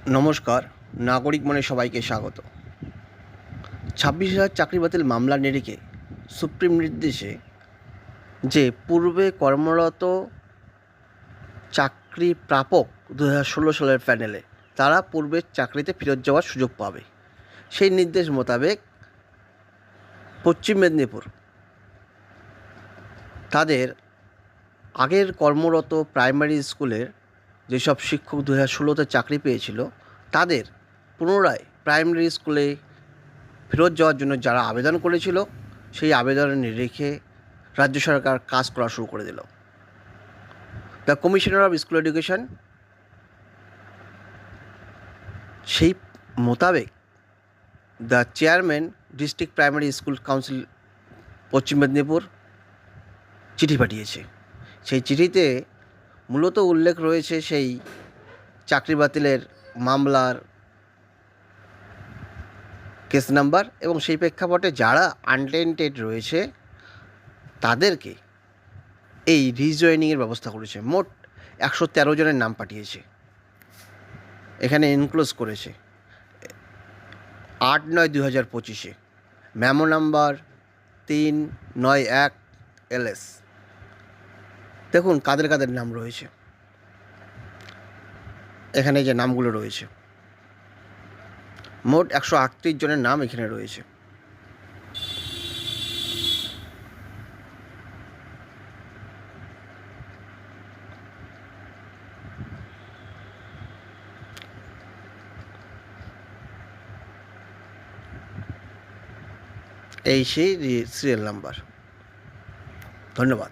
নমস্কার, নাগরিক মনে সবাইকে স্বাগত। 26,000 চাকরি বাতিল মামলা নিরিখে সুপ্রিম নির্দেশে যে পূর্বে কর্মরত চাকরি প্রাপক 2016 সালের প্যানেলে তারা পূর্বের চাকরিতে ফেরত যাওয়ার সুযোগ পাবে। সেই নির্দেশ মোতাবেক পশ্চিম মেদিনীপুর তাদের আগের কর্মরত প্রাইমারি স্কুলের যেসব শিক্ষক 2016-তে চাকরি পেয়েছিল তাদের পুনরায় প্রাইমারি স্কুলে ফেরত যাওয়ার জন্য যারা আবেদন করেছিল সেই আবেদনের নিরিখে রাজ্য সরকার কাজ করা শুরু করে দিল। The commissioner of school education সেই মোতাবেক the chairman district primary school council পশ্চিম মেদিনীপুর চিঠি পাঠিয়েছে। সেই চিঠিতে মূলত উল্লেখ রয়েছে সেই চাকরি বাতিলের মামলার কেস নাম্বার এবং সেই প্রেক্ষাপটে যারা আনটেন্টেড রয়েছে তাদেরকে এই রিজয়েনিংয়ের ব্যবস্থা করেছে। মোট 113 জনের নাম পাঠিয়েছে। এখানে ইনক্লোজ করেছে 8/9/2025 মেমো নাম্বার 391 LS। দেখুন কাদের কাদের নাম রয়েছে, এখানে যে নামগুলো রয়েছে মোট 138 জনের নাম এখানে রয়েছে। এই সেই সিরিয়াল নাম্বার। ধন্যবাদ।